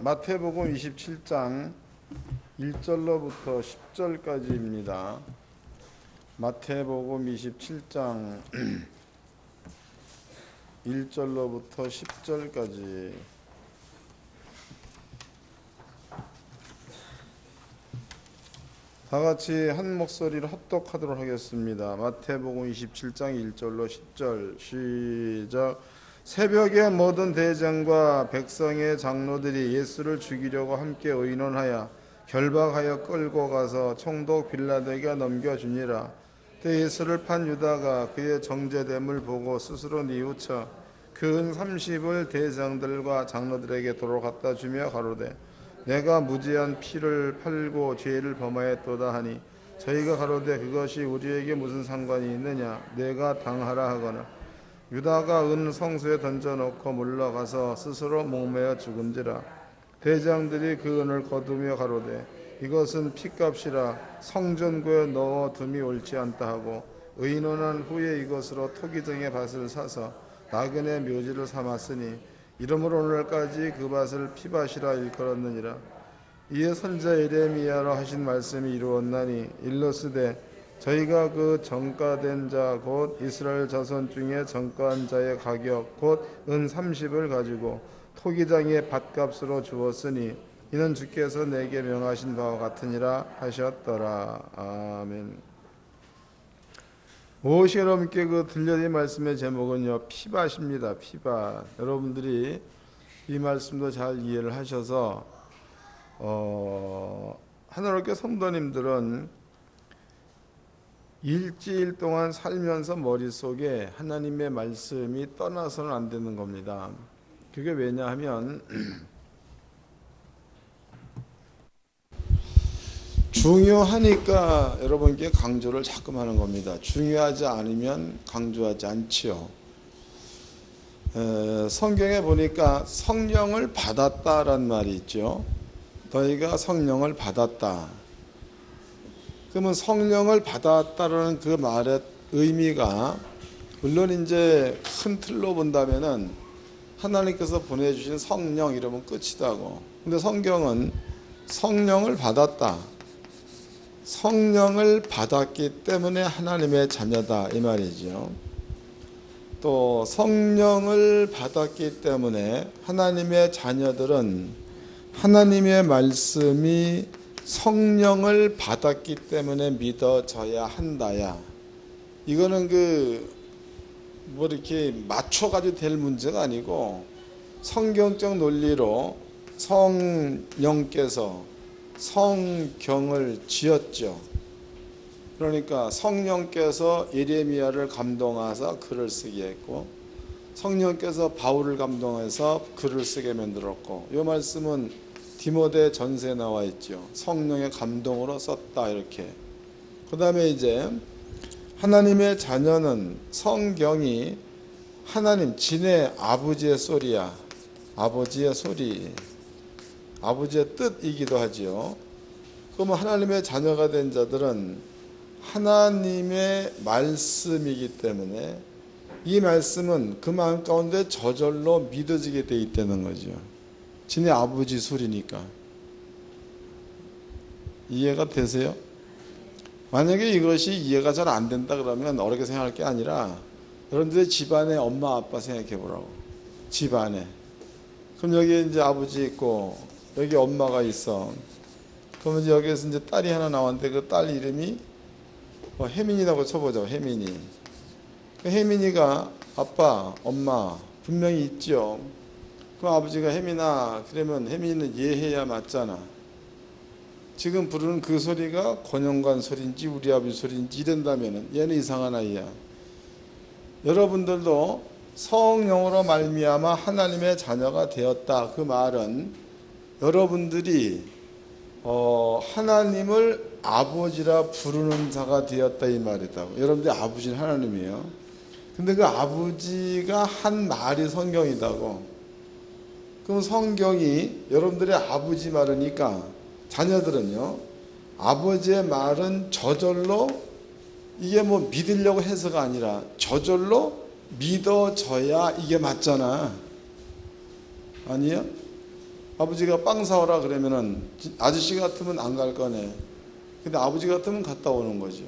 마태복음 27장 1절로부터 10절까지입니다. 마태복음 27장 1절로부터 10절까지. 다 같이 한 목소리로 합독하도록 하겠습니다. 마태복음 27장 1절로 10절 시작. 새벽에 모든 대장과 백성의 장로들이 예수를 죽이려고 함께 의논하여 결박하여 끌고 가서 총독 빌라도에게 넘겨주니라. 그때 예수를 판 유다가 그의 정죄됨을 보고 스스로 뉘우쳐 그 은 30을 대장들과 장로들에게 도로 갖다 주며 가로되 내가 무죄한 피를 팔고 죄를 범하였도다 하니 저희가 가로되 그것이 우리에게 무슨 상관이 있느냐 내가 당하라 하거나 유다가 은 성소에 던져놓고 물러가서 스스로 목매어 죽은지라. 대장들이 그 은을 거두며 가로되 이것은 핏값이라 성전구에 넣어 둠이 옳지 않다 하고 의논한 후에 이것으로 토기정의 밭을 사서 나그네 묘지를 삼았으니 이러므로 오늘까지 그 밭을 피밭이라 일컬었느니라. 이에 선자 예레미야로 하신 말씀이 이루었나니 일러스되 저희가 그 정가된 자 곧 이스라엘 자손 중에 정가한 자의 가격 곧 은 30을 가지고 토기장의 밭값으로 주었으니 이는 주께서 내게 명하신 바와 같으니라 하셨더라. 아멘. 무엇이 여러분께 들려드린 말씀의 제목은요 피밭입니다. 피밭. 여러분들이 이 말씀도 잘 이해를 하셔서 하나님께 성도님들은 일주일 동안 살면서 머릿속에 하나님의 말씀이 떠나서는 안 되는 겁니다. 그게 왜냐하면 중요하니까 여러분께 강조를 자꾸 하는 겁니다. 중요하지 않으면 강조하지 않지요. 성경에 보니까 성령을 받았다라는 말이 있죠. 너희가 성령을 받았다. 그러면 성령을 받았다라는 그 말의 의미가 물론 이제 큰 틀로 본다면은 하나님께서 보내주신 성령 이러면 끝이다고. 근데 성경은 성령을 받았다. 성령을 받았기 때문에 하나님의 자녀다 이 말이죠. 또 성령을 받았기 때문에 하나님의 자녀들은 하나님의 말씀이 성령을 받았기 때문에 믿어져야 한다야. 이거는 이렇게 맞춰가지고 될 문제가 아니고 성경적 논리로 성령께서 성경을 지었죠. 그러니까 성령께서 예레미야를 감동하사 글을 쓰게 했고 성령께서 바울을 감동해서 글을 쓰게 만들었고 이 말씀은 디모데 전서에 나와 있죠. 성령의 감동으로 썼다 이렇게. 그 다음에 이제 하나님의 자녀는 성경이 하나님 진의 아버지의 소리야. 아버지의 소리. 아버지의 뜻이기도 하지요. 그러면 하나님의 자녀가 된 자들은 하나님의 말씀이기 때문에 이 말씀은 그 마음 가운데 저절로 믿어지게 돼 있다는 거죠. 진의 아버지 소리니까. 이해가 되세요? 만약에 이것이 이해가 잘 안 된다 그러면 어렵게 생각할 게 아니라 여러분들의 집안에 엄마 아빠 생각해 보라고. 집안에. 그럼 여기 이제 아버지 있고 여기 엄마가 있어. 그러면 이제 여기에서 이제 딸이 하나 나왔는데 그 딸 이름이 혜민이라고 쳐보자. 혜민이. 그 혜민이가 아빠, 엄마 분명히 있죠. 그럼 아버지가 혜민아 그러면 혜민이는 예해야 맞잖아. 지금 부르는 그 소리가 권영관 소리인지 우리 아버지 소리인지 이런다면 얘는 이상한 아이야. 여러분들도 성령으로 말미암아 하나님의 자녀가 되었다. 그 말은 여러분들이 하나님을 아버지라 부르는 자가 되었다 이 말이다. 여러분들의 아버지는 하나님이에요. 근데 그 아버지가 한 말이 성경이다고. 그럼 성경이 여러분들의 아버지 말이니까 자녀들은요 아버지의 말은 저절로 이게 믿으려고 해서가 아니라 저절로 믿어져야 이게 맞잖아. 아니요? 아버지가 빵 사오라 그러면은 아저씨 같으면 안 갈 거네. 근데 아버지 같으면 갔다 오는 거죠.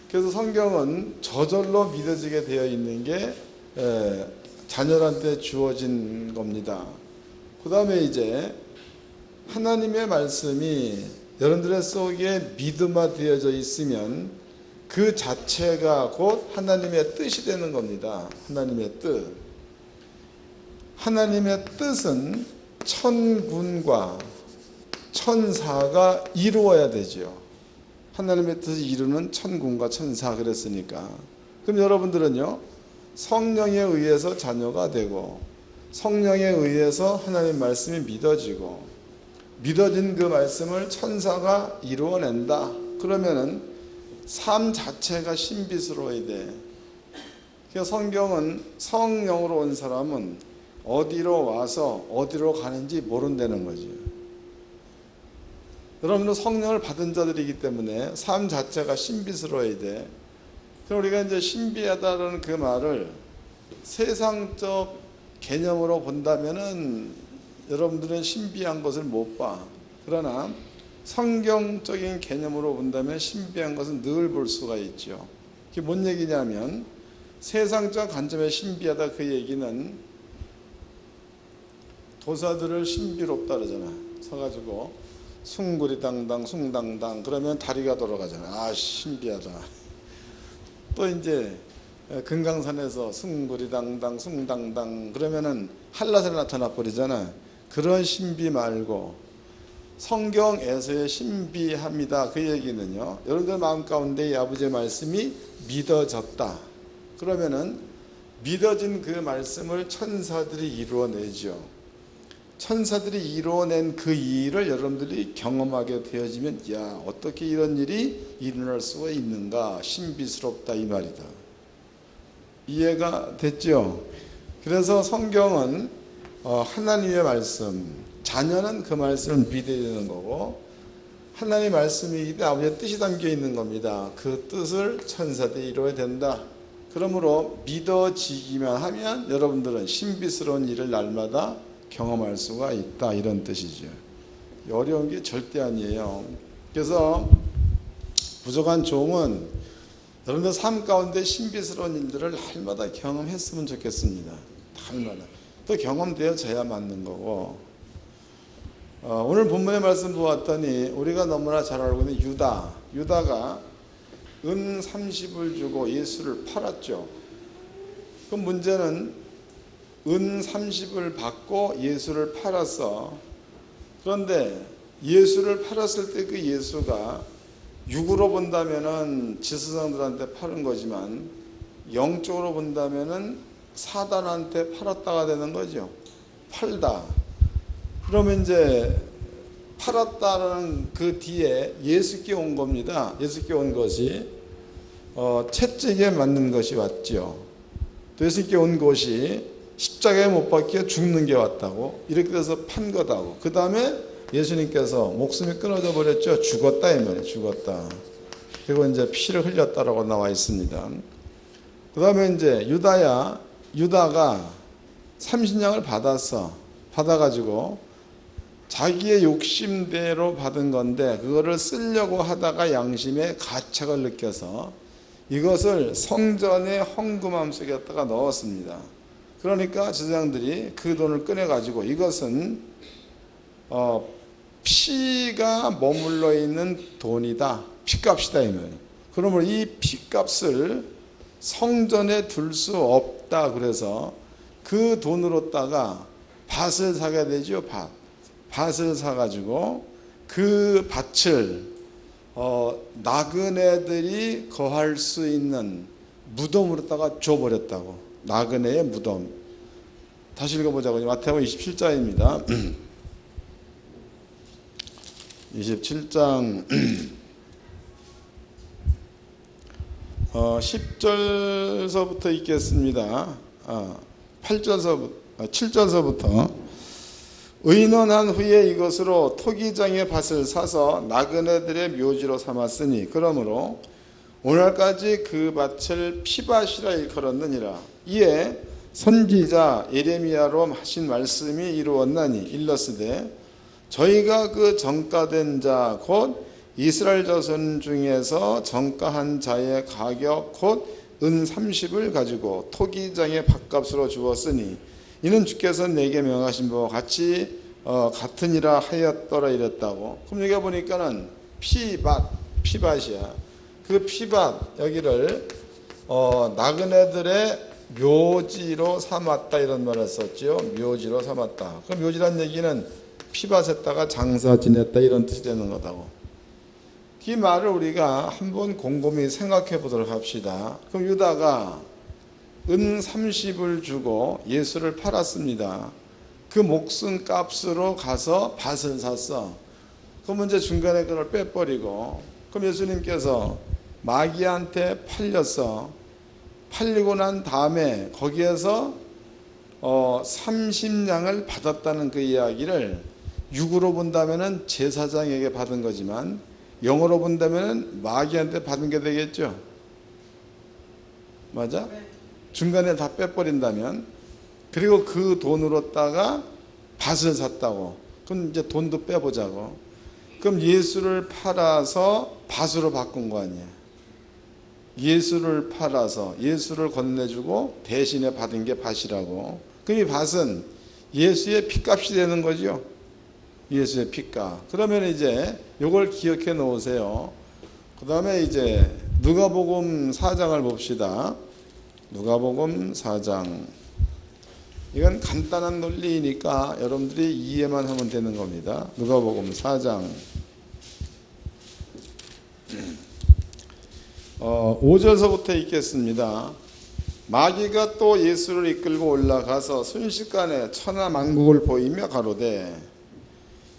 그래서 성경은 저절로 믿어지게 되어 있는 게 자녀한테 주어진 겁니다. 그 다음에 이제 하나님의 말씀이 여러분들의 속에 믿음화되어져 있으면 그 자체가 곧 하나님의 뜻이 되는 겁니다. 하나님의 뜻. 하나님의 뜻은 천군과 천사가 이루어야 되죠. 하나님의 뜻을 이루는 천군과 천사 그랬으니까. 그럼 여러분들은요, 성령에 의해서 자녀가 되고 성령에 의해서 하나님 말씀이 믿어지고 믿어진 그 말씀을 천사가 이루어낸다. 그러면은 삶 자체가 신비스러워야 돼. 그래서 성경은 성령으로 온 사람은 어디로 와서 어디로 가는지 모른다는 거죠. 여러분은 성령을 받은 자들이기 때문에 삶 자체가 신비스러워야 돼. 그럼 우리가 이제 신비하다는 그 말을 세상적 개념으로 본다면은 여러분들은 신비한 것을 못 봐. 그러나 성경적인 개념으로 본다면 신비한 것은 늘 볼 수가 있죠. 그게 뭔 얘기냐면 세상적 관점에 신비하다 그 얘기는 도사들을 신비롭다 그러잖아. 서가지고 숭구리당당 숭당당 그러면 다리가 돌아가잖아. 아 신비하다. 또 이제 금강산에서 숭구리당당 숭당당 그러면은 한라산에 나타나 버리잖아. 그런 신비 말고 성경에서의 신비합니다. 그 얘기는요, 여러분들 마음 가운데 이 아버지의 말씀이 믿어졌다. 그러면은 믿어진 그 말씀을 천사들이 이루어내죠. 천사들이 이루어낸 그 일을 여러분들이 경험하게 되어지면 야 어떻게 이런 일이 일어날 수가 있는가, 신비스럽다 이 말이다. 이해가 됐죠? 그래서 성경은 하나님의 말씀, 자녀는 그 말씀을 믿어야 되는 거고 하나님의 말씀이기 때문에 아버지의 뜻이 담겨 있는 겁니다. 그 뜻을 천사들이 이루어야 된다. 그러므로 믿어지기만 하면 여러분들은 신비스러운 일을 날마다 경험할 수가 있다 이런 뜻이죠. 어려운 게 절대 아니에요. 그래서 부족한 종은 여러분들 삶 가운데 신비스러운 일들을 날마다 경험했으면 좋겠습니다. 날마다. 또 경험되어져야 맞는 거고 오늘 본문의 말씀 보았더니 우리가 너무나 잘 알고 있는 유다가 은 30을 주고 예수를 팔았죠. 그 문제는 은 30을 받고 예수를 팔았어. 그런데 예수를 팔았을 때 그 예수가 육으로 본다면은 지스상들한테 팔은 거지만 영적으로 본다면은 사단한테 팔았다가 되는 거죠. 팔다. 그러면 이제 팔았다는 그 뒤에 예수께 온 겁니다. 예수께 온 것이 채찍에 맞는 것이 왔죠. 또 예수께 온 것이 십자가에 못 박혀 죽는 게 왔다고 이렇게 돼서 판 거다고. 그 다음에 예수님께서 목숨이 끊어져 버렸죠. 죽었다 이 말이에요. 죽었다. 그리고 이제 피를 흘렸다라고 나와 있습니다. 그 다음에 이제 유다가 30냥을 받아가지고 자기의 욕심대로 받은 건데 그거를 쓰려고 하다가 양심에 가책을 느껴서 이것을 성전의 헌금함 속에다가 넣었습니다. 그러니까 제사장들이 그 돈을 꺼내가지고 이것은 피가 머물러 있는 돈이다. 피값이다 이 말이에요. 그러면 이 피값을 성전에 둘 수 없다. 그래서 그 돈으로다가 밭을 사게 되죠. 밭을 사가지고 그 밭을 나그네들이 거할 수 있는 무덤으로다가 줘버렸다고. 나그네의 무덤. 다시 읽어보자고요. 마태복음 27장입니다. 27장 10절서부터 읽겠습니다. 7절서부터 의논한 후에 이것으로 토기장의 밭을 사서 나그네들의 묘지로 삼았으니 그러므로 오늘까지 그 밭을 피밭이라 일컬었느니라. 이에 선지자 예레미야로 하신 말씀이 이루었나니 일러스되 저희가 그 정가된 자 곧 이스라엘 자손 중에서 정가한 자의 가격 곧 은 30을 가지고 토기장의 밥값으로 주었으니 이는 주께서 내게 명하신 바와 같이 같으니라 하였더라 이랬다고. 그럼 여기 보니까는 피밭이야. 그 피밭 여기를 나그네들의 묘지로 삼았다 이런 말을 썼죠. 묘지로 삼았다. 그 묘지란 얘기는 피밭에다가 장사 지냈다 이런 뜻이 되는 거다고. 이 말을 우리가 한번 곰곰이 생각해 보도록 합시다. 그럼 유다가 은 30을 주고 예수를 팔았습니다. 그 목숨 값으로 가서 밭을 샀어. 그럼 이제 중간에 그걸 빼버리고, 그럼 예수님께서 마귀한테 팔렸어. 팔리고 난 다음에 거기에서 30냥을 받았다는 그 이야기를 육으로 본다면은 제사장에게 받은 거지만 영어로 본다면은 마귀한테 받은 게 되겠죠. 맞아? 중간에 다 빼버린다면. 그리고 그 돈으로다가 밭을 샀다고. 그럼 이제 돈도 빼보자고. 그럼 예수를 팔아서 밭으로 바꾼 거 아니야. 예수를 팔아서 예수를 건네주고 대신에 받은 게 밭이라고. 그럼 이 밭은 예수의 핏값이 되는 거죠. 예수의 핏값. 그러면 이제 이걸 기억해 놓으세요. 그 다음에 이제 누가복음 4장을 봅시다. 누가복음 4장. 이건 간단한 논리이니까 여러분들이 이해만 하면 되는 겁니다. 누가복음 4장 5절서부터 읽겠습니다. 마귀가 또 예수를 이끌고 올라가서 순식간에 천하만국을 보이며 가로되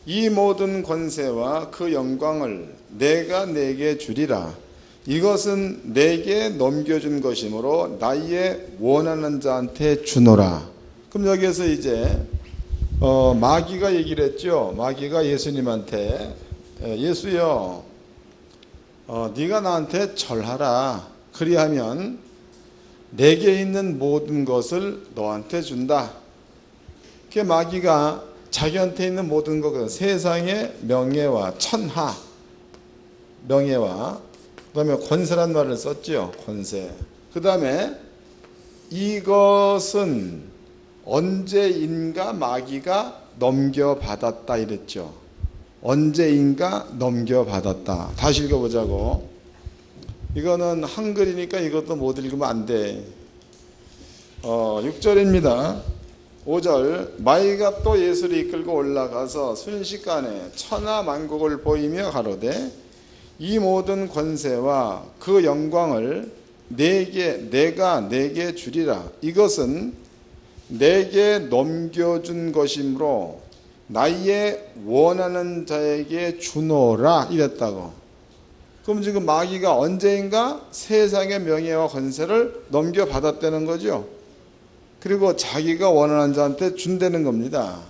이 모든 권세와 그 영광을 내가 네게 주리라. 이것은 내게 넘겨준 것이므로 나의 원하는 자한테 주노라. 그럼 여기에서 이제 마귀가 얘기를 했죠. 마귀가 예수님한테 예수여 네가 나한테 절하라. 그리하면 내게 있는 모든 것을 너한테 준다. 그 마귀가 자기한테 있는 모든 것, 세상의 명예와 천하, 명예와 그 다음에 권세란 말을 썼죠. 권세. 그 다음에 이것은 언제인가 마귀가 넘겨받았다 이랬죠. 언제인가 넘겨받았다. 다시 읽어보자고. 이거는 한글이니까 이것도 못 읽으면 안 돼. 6절입니다. 5절. 마귀가 또 예수를 이끌고 올라가서 순식간에 천하만국을 보이며 가로되 이 모든 권세와 그 영광을 내가 내게 주리라. 이것은 내게 넘겨준 것이므로 나의 원하는 자에게 주노라 이랬다고. 그럼 지금 마귀가 언제인가 세상의 명예와 권세를 넘겨받았다는 거죠. 그리고 자기가 원하는 자한테 준다는 겁니다.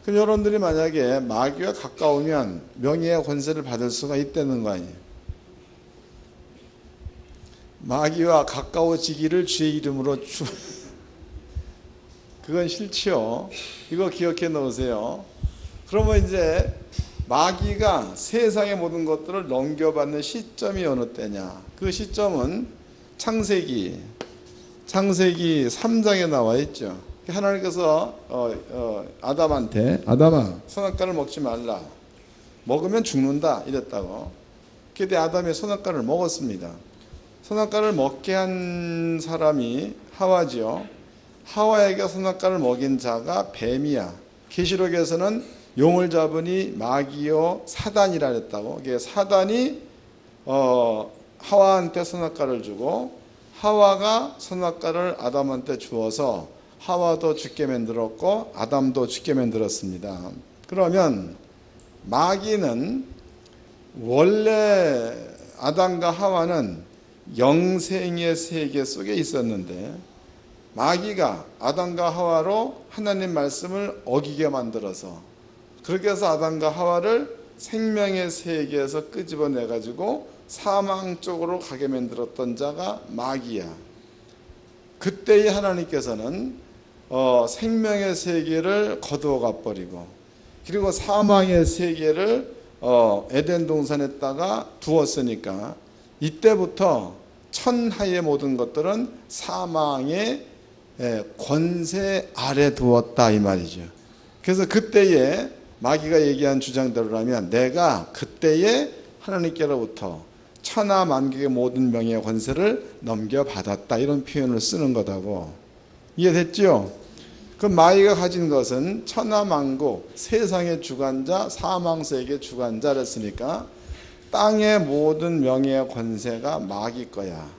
그럼 여러분들이 만약에 마귀와 가까우면 명예와 권세를 받을 수가 있다는 거 아니에요. 마귀와 가까워지기를 주의 이름으로 그건 싫지요. 이거 기억해 놓으세요. 그러면 이제 마귀가 세상의 모든 것들을 넘겨받는 시점이 어느 때냐. 그 시점은 창세기 3장에 나와 있죠. 하나님께서 아담아 선악과를 먹지 말라. 먹으면 죽는다 이랬다고. 그때 아담이 선악과를 먹었습니다. 선악과를 먹게 한 사람이 하와지요. 하와에게 선악과를 먹인 자가 뱀이야. 계시록에서는 용을 잡으니 마귀요 사단이라 했다고. 이게 사단이 하와한테 선악과를 주고 하와가 선악과를 아담한테 주어서 하와도 죽게 만들었고 아담도 죽게 만들었습니다. 그러면 마귀는 원래 아담과 하와는 영생의 세계 속에 있었는데 마귀가 아담과 하와로 하나님 말씀을 어기게 만들어서 그렇게 해서 아담과 하와를 생명의 세계에서 끄집어내 가지고 사망 쪽으로 가게 만들었던 자가 마귀야. 그때에 하나님께서는 생명의 세계를 거두어가 버리고, 그리고 사망의 세계를 에덴 동산에다가 두었으니까 이때부터 천하의 모든 것들은 사망의 권세 아래 두었다 이 말이죠. 그래서 그때에 마귀가 얘기한 주장대로라면 내가 그때에 하나님께로부터 천하 만국의 모든 명예와 권세를 넘겨받았다, 이런 표현을 쓰는 거다고. 이해됐죠? 그 마귀가 가진 것은 천하 만국, 세상의 주관자, 사망세계의 주관자를 했으니까 땅의 모든 명예와 권세가 마귀 거야.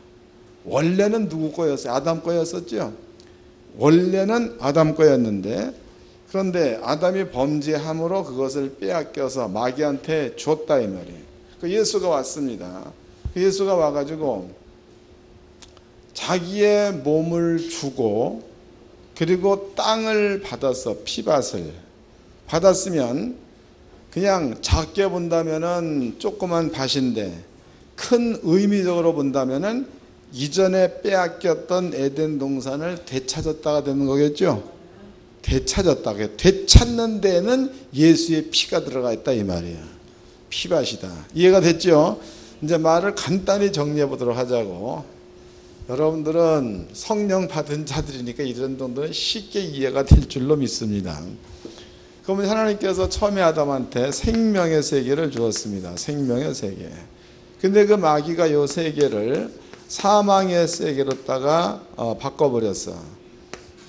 원래는 누구 거였어요? 아담 거였었죠? 원래는 아담 거였는데, 그런데 아담이 범죄함으로 그것을 빼앗겨서 마귀한테 줬다 이 말이에요. 그 예수가 왔습니다. 예수가 와가지고 자기의 몸을 주고, 그리고 땅을 받아서 피밭을 받았으면 그냥 작게 본다면은 조그만 밭인데, 큰 의미적으로 본다면은 이전에 빼앗겼던 에덴 동산을 되찾았다가 되는 거겠죠. 되찾았다. 되찾는 데는 예수의 피가 들어가 있다 이 말이에요. 피밭이다. 이해가 됐죠? 이제 말을 간단히 정리해 보도록 하자고. 여러분들은 성령 받은 자들이니까 이런 정도는 쉽게 이해가 될 줄로 믿습니다. 그러면 하나님께서 처음에 아담한테 생명의 세계를 주었습니다. 생명의 세계. 근데 그 마귀가 이 세계를 사망의 세계로다가 바꿔버렸어.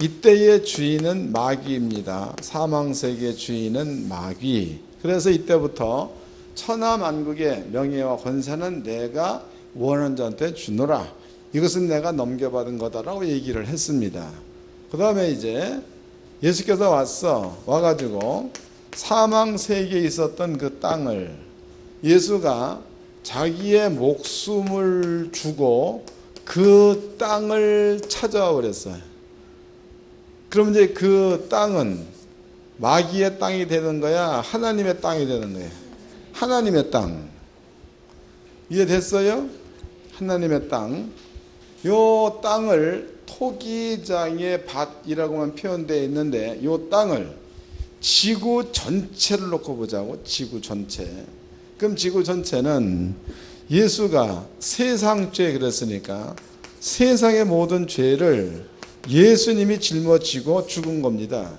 이때의 주인은 마귀입니다. 사망 세계의 주인은 마귀. 그래서 이때부터 천하 만국의 명예와 권세는 내가 원하는 자한테 주노라. 이것은 내가 넘겨받은 거다라고 얘기를 했습니다. 그 다음에 이제 예수께서 와가지고 사망 세계에 있었던 그 땅을 예수가 자기의 목숨을 주고 그 땅을 찾아와 버렸어요. 그럼 이제 그 땅은 마귀의 땅이 되는 거야? 하나님의 땅이 되는 거야? 하나님의 땅. 이해됐어요? 하나님의 땅. 요 땅을 토기장의 밭이라고만 표현되어 있는데, 요 땅을 지구 전체를 놓고 보자고. 지구 전체. 그럼 지구 전체는 예수가 세상 죄 그랬으니까 세상의 모든 죄를 예수님이 짊어지고 죽은 겁니다.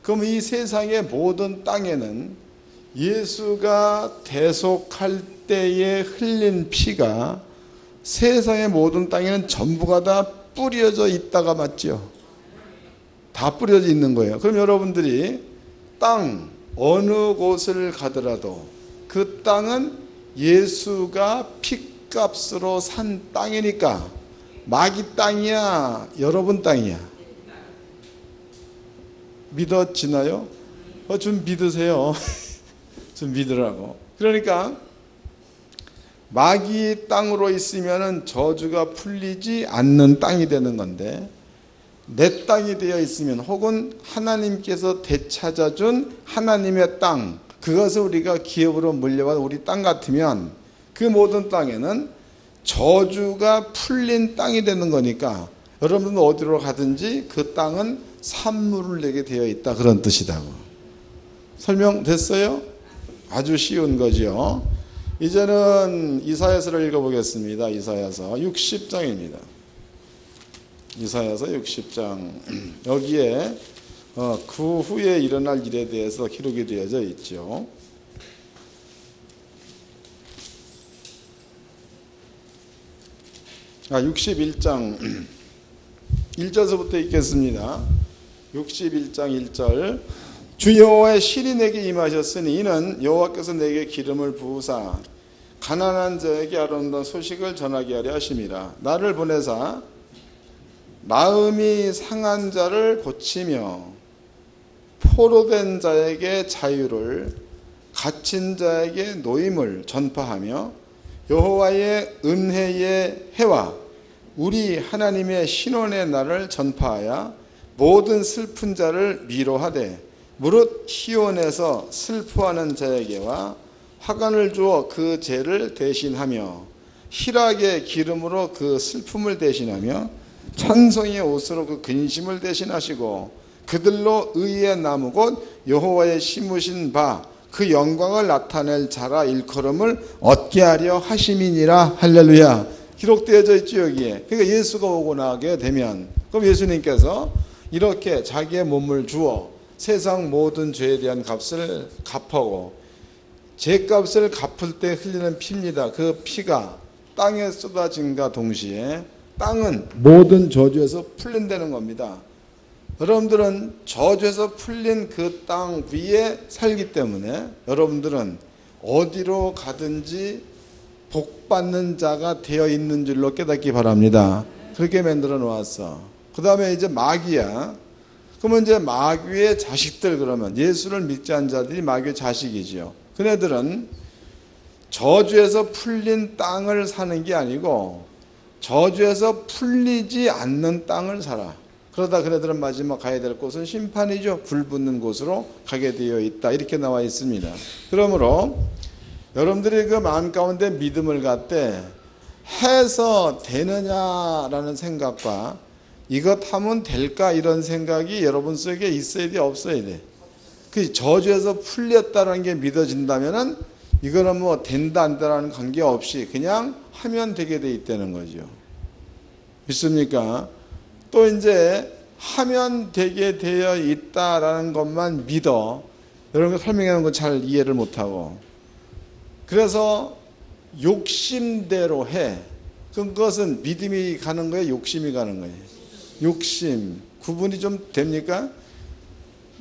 그럼 이 세상의 모든 땅에는 예수가 대속할 때에 흘린 피가 세상의 모든 땅에는 전부가 다 뿌려져 있다가 맞죠? 다 뿌려져 있는 거예요. 그럼 여러분들이 땅 어느 곳을 가더라도 그 땅은 예수가 피값으로 산 땅이니까 마귀 땅이야, 여러분 땅이야? 믿어지나요? 좀 믿으세요. 좀 믿으라고. 그러니까 마귀 땅으로 있으면 저주가 풀리지 않는 땅이 되는 건데, 내 땅이 되어 있으면, 혹은 하나님께서 되찾아준 하나님의 땅, 그것을 우리가 기업으로 물려받은 우리 땅 같으면 그 모든 땅에는 저주가 풀린 땅이 되는 거니까 여러분은 어디로 가든지 그 땅은 산물을 내게 되어 있다, 그런 뜻이다고. 설명됐어요? 아주 쉬운 거죠. 이제는 이사야서를 읽어보겠습니다. 이사야서 60장입니다. 이사야서 60장. 여기에 그 후에 일어날 일에 대해서 기록이 되어져 있죠. 아, 61장 1절서부터 읽겠습니다. 61장 1절. 주 여호와의 신이 내게 임하셨으니 이는 여호와께서 내게 기름을 부으사 가난한 자에게 아름다운 소식을 전하게 하려 하심이라. 나를 보내사 마음이 상한 자를 고치며 포로된 자에게 자유를, 갇힌 자에게 노임을 전파하며 여호와의 은혜의 해와 우리 하나님의 신원의 날을 전파하여 모든 슬픈 자를 위로하되 무릇 시온에서 슬퍼하는 자에게와 화관을 주어 그 죄를 대신하며 희락의 기름으로 그 슬픔을 대신하며 찬송의 옷으로 그 근심을 대신하시고 그들로 의의 나무 곧 여호와의 심으신 바 그 영광을 나타낼 자라 일컬음을 얻게 하려 하심이니라. 할렐루야. 기록되어져 있죠 여기에. 그러니까 예수가 오고 나게 되면 그럼 예수님께서 이렇게 자기의 몸을 주어 세상 모든 죄에 대한 값을 갚고 죄값을 갚을 때 흘리는 피입니다. 그 피가 땅에 쏟아짐과 동시에 땅은 모든 저주에서 풀린다는 겁니다. 여러분들은 저주에서 풀린 그 땅 위에 살기 때문에 여러분들은 어디로 가든지 복받는 자가 되어 있는 줄로 깨닫기 바랍니다. 그렇게 만들어 놓았어. 그 다음에 이제 마귀야. 그러면 이제 마귀의 자식들, 그러면 예수를 믿지 않은 자들이 마귀의 자식이지요. 그네들은 저주에서 풀린 땅을 사는 게 아니고 저주에서 풀리지 않는 땅을 살아. 그러다 그네들은 마지막 가야 될 곳은 심판이죠. 불 붙는 곳으로 가게 되어 있다. 이렇게 나와 있습니다. 그러므로 여러분들이 그 마음 가운데 믿음을 갖되 해서 되느냐라는 생각과 이것 하면 될까 이런 생각이 여러분 속에 있어야 돼, 없어야 돼? 그 저주에서 풀렸다는 게 믿어진다면은 이거는 뭐 된다 안 된다는 관계없이 그냥 하면 되게 돼 있다는 거죠. 믿습니까? 또 이제 하면 되게 되어 있다라는 것만 믿어. 여러분 설명하는 거 잘 이해를 못하고 그래서 욕심대로 해. 그것은 믿음이 가는 거예요? 욕심이 가는 거예요? 욕심. 구분이 좀 됩니까?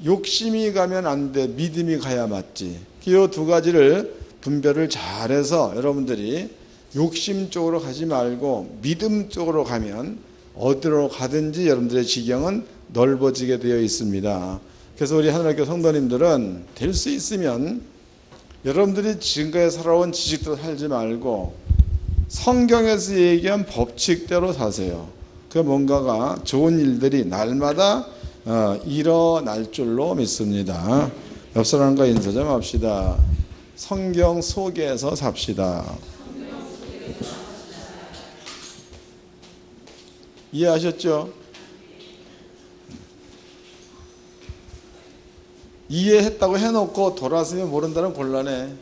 욕심이 가면 안 돼. 믿음이 가야 맞지. 이 두 가지를 분별을 잘해서 여러분들이 욕심 쪽으로 가지 말고 믿음 쪽으로 가면 어디로 가든지 여러분들의 지경은 넓어지게 되어 있습니다. 그래서 우리 하늘학교 성도님들은 될 수 있으면 여러분들이 지금까지 살아온 지식대로 살지 말고 성경에서 얘기한 법칙대로 사세요. 그 뭔가가 좋은 일들이 날마다 일어날 줄로 믿습니다. 옆 사람과 인사 좀 합시다. 성경 속에서 삽시다. 이해하셨죠? 이해했다고 해놓고 돌아서면 모른다는 곤란해.